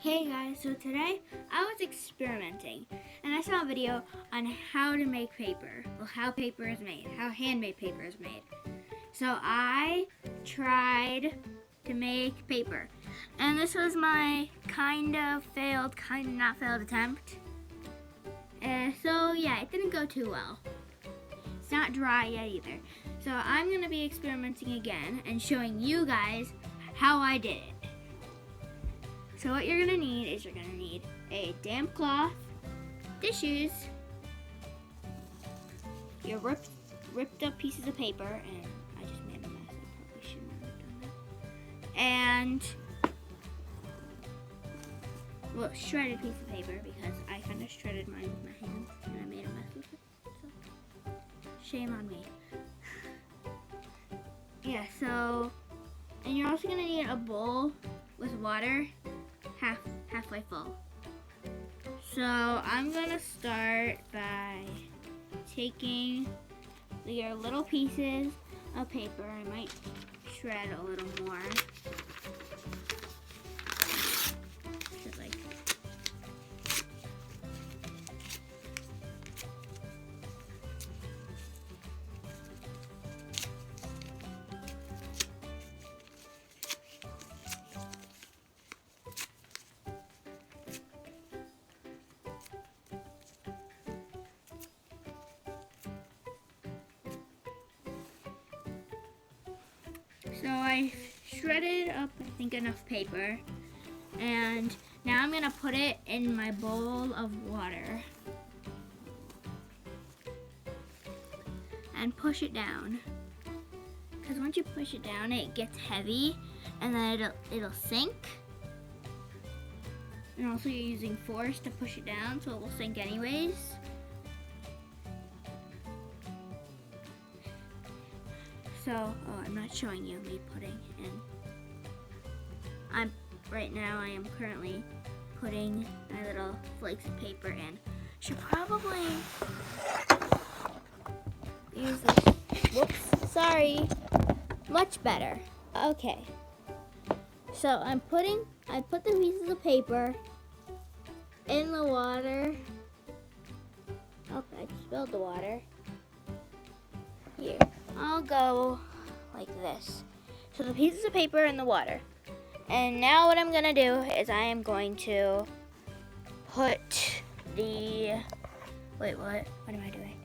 Hey guys, so today I was experimenting and I saw a video on how to make paper. Well, how paper is made, how handmade paper is made. So I tried to make paper. And this was my kind of failed, kind of not failed attempt. So yeah, it didn't go too well. It's not dry yet either. So I'm going to be experimenting again and showing you guys how I did it. So what you're gonna need is a damp cloth, tissues, your ripped up pieces of paper, and I just made a mess. I probably shouldn't have done that. And well, shredded piece of paper because I kind of shredded mine with my hands and I made a mess with it. So shame on me. Yeah. So, and you're also gonna need a bowl with water. Halfway full. So I'm gonna start by taking your little pieces of paper. I might shred a little more. Just like so I shredded up, I think, enough paper, and now I'm gonna put it in my bowl of water and push it down. Because once you push it down, it gets heavy, and then it'll sink. And also, you're using force to push it down, so it will sink anyways. So, I'm not showing you me putting in. Right now I am currently putting my little flakes of paper in. Should probably use this. Whoops, sorry. Much better. Okay. So I put the pieces of paper in the water. Oh, I spilled the water. Here. I'll go like this. So the pieces of paper in the water. And now what I'm gonna do is I am going to put the, wait, what am I doing?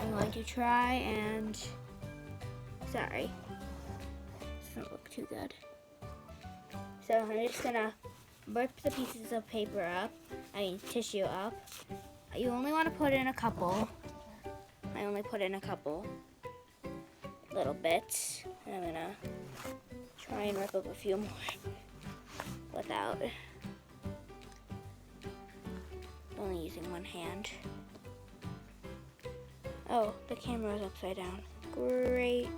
I'm going to try and, sorry, this doesn't look too good. So I'm just gonna rip the pieces of paper up, tissue up. You only wanna put in a couple. I only put in a couple little bits, and I'm gonna try and rip up a few more without only using one hand. Oh, the camera is upside down. Great.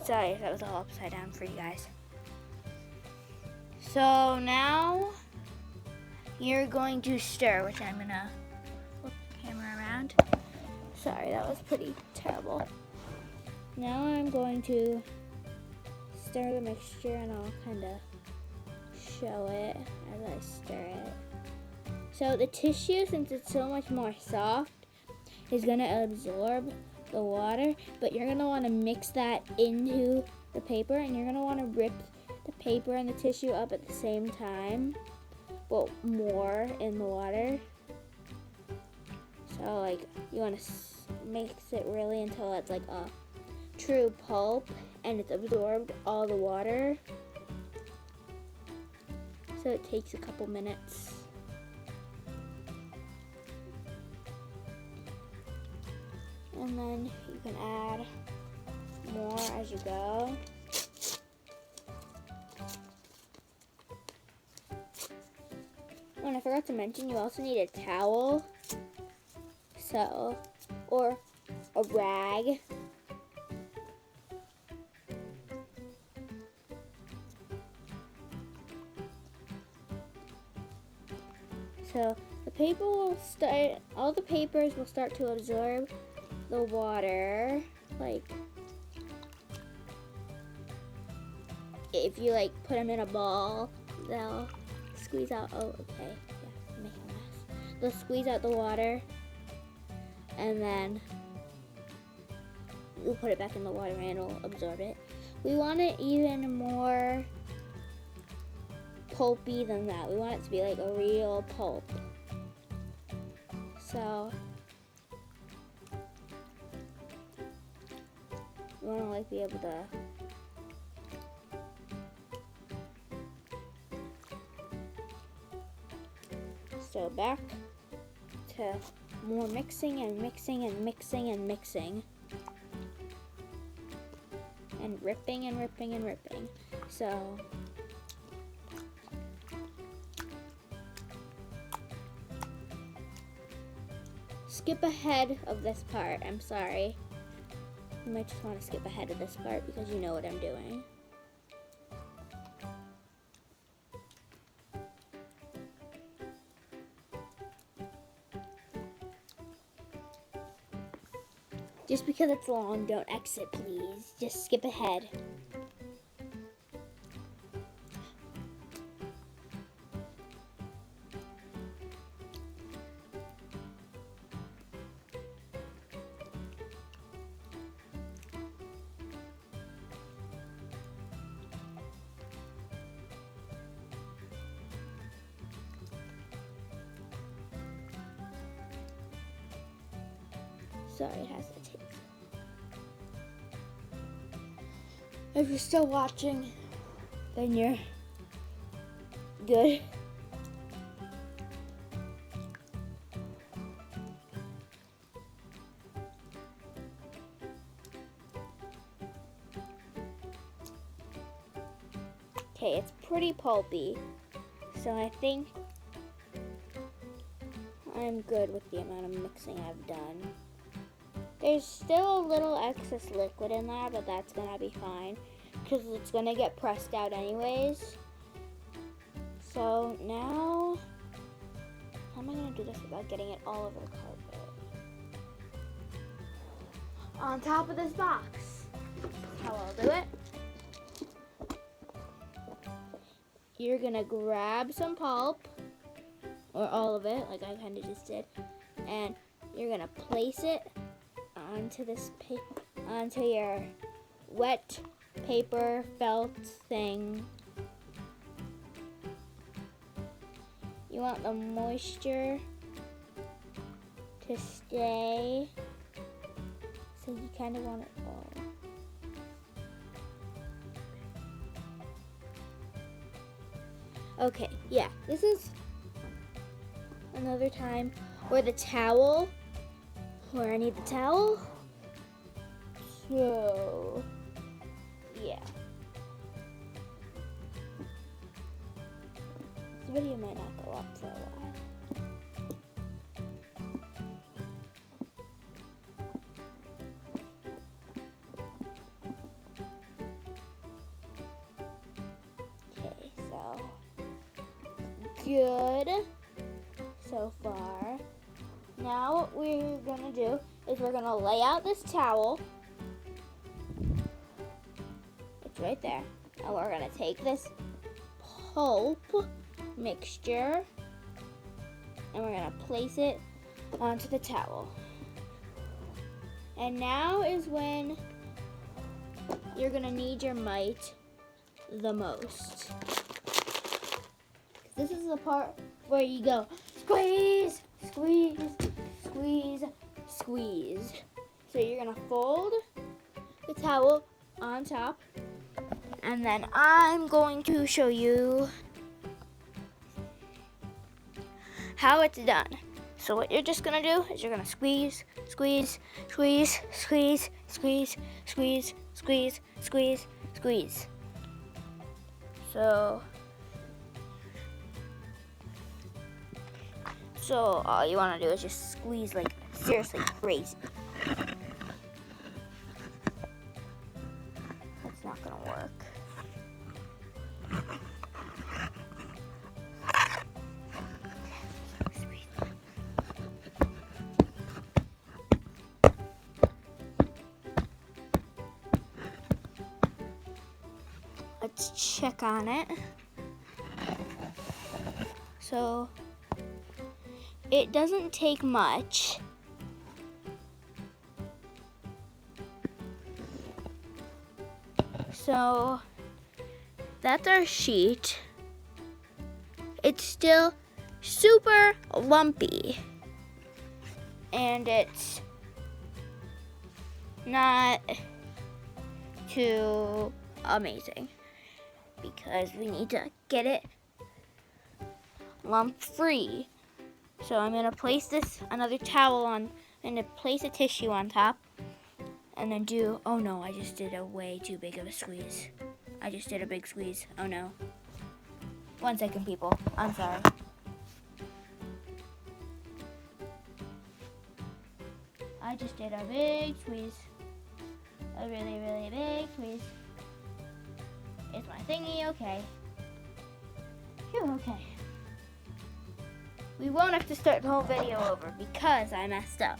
Sorry if that was all upside down for you guys. So now you're going to stir, which I'm gonna flip the camera around. Sorry, that was pretty terrible. Now I'm going to stir the mixture, and I'll kind of show it as I stir it. So the tissue, since it's so much more soft, is going to absorb the water, but you're going to want to mix that into the paper, and you're going to want to rip the paper and the tissue up at the same time, but more in the water. So like you want to mix it really until it's like a true pulp and it's absorbed all the water. So it takes a couple minutes. And then you can add more as you go. And I forgot to mention, you also need a towel. So, or a rag. So the paper will start, all the papers will start to absorb the water. Like, if you like put them in a ball, they'll squeeze out. Oh, okay. Yeah, make a mess. They'll squeeze out the water, and then we'll put it back in the water and it'll absorb it. We want it even more pulpy than that. We want it to be like a real pulp. So we want to like be able to so back to more mixing and mixing and mixing and mixing and ripping and ripping and ripping. So skip ahead of this part. I'm sorry. You might just want to skip ahead of this part because you know what I'm doing. Just because it's long, don't exit, please. Just skip ahead. Sorry, it has to take. If you're still watching, then you're good. Okay, it's pretty pulpy, so I think I'm good with the amount of mixing I've done. There's still a little excess liquid in there, but that's gonna be fine because it's gonna get pressed out anyways. So now, how am I gonna do this without getting it all over the carpet? On top of this box. That's how I'll do it. You're gonna grab some pulp, or all of it, like I kinda just did, and you're gonna place it onto this onto your wet paper felt thing. You want the moisture to stay, so you kind of want it all. Okay, yeah, this is another time where the towel, where I need the towel. So, yeah. This video might not go up for a while. Okay, so good so far. Now what we're gonna do is we're gonna lay out this towel. It's right there. Now we're gonna take this pulp mixture and we're gonna place it onto the towel. And now is when you're gonna need your mite the most. This is the part where you go squeeze, squeeze, squeeze, squeeze. So you're gonna fold the towel on top, and then I'm going to show you how it's done. So what you're just gonna do is you're gonna squeeze, squeeze, squeeze, squeeze, squeeze, squeeze, squeeze, squeeze, squeeze. So all you want to do is just squeeze like seriously crazy. That's not gonna work. Let's check on it. So it doesn't take much. So that's our sheet. It's still super lumpy, and it's not too amazing because we need to get it lump free. So I'm gonna place another towel on, I'm gonna place a tissue on top, and then oh no, I just did a way too big of a squeeze. I just did a big squeeze, oh no. 1 second, people, I'm sorry. I just did a big squeeze. A really, really big squeeze. Is my thingy okay? Phew, okay. We won't have to start the whole video over because I messed up.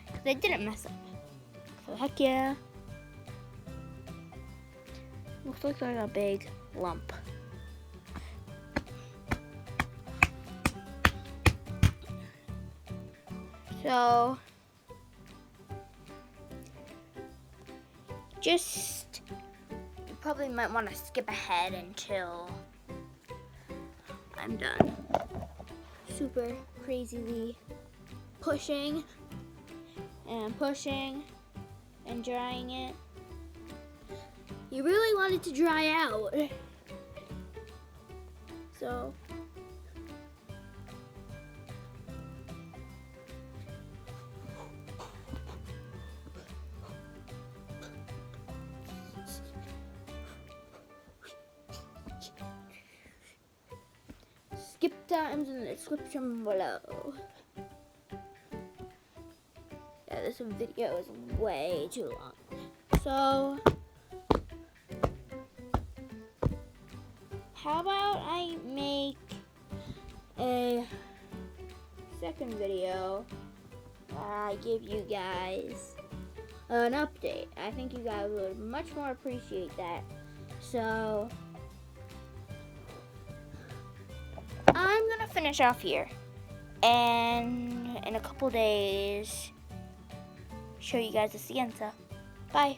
Because I didn't mess up. So heck yeah. Looks like a big lump. So just, you probably might want to skip ahead until I'm done super crazily pushing and drying it. You really want it to dry out. So skip times in the description below. Yeah, this video is way too long. So how about I make a second video where I give you guys an update. I think you guys would much more appreciate that. So I'm gonna finish off here, and in a couple days show you guys the scienza. Bye.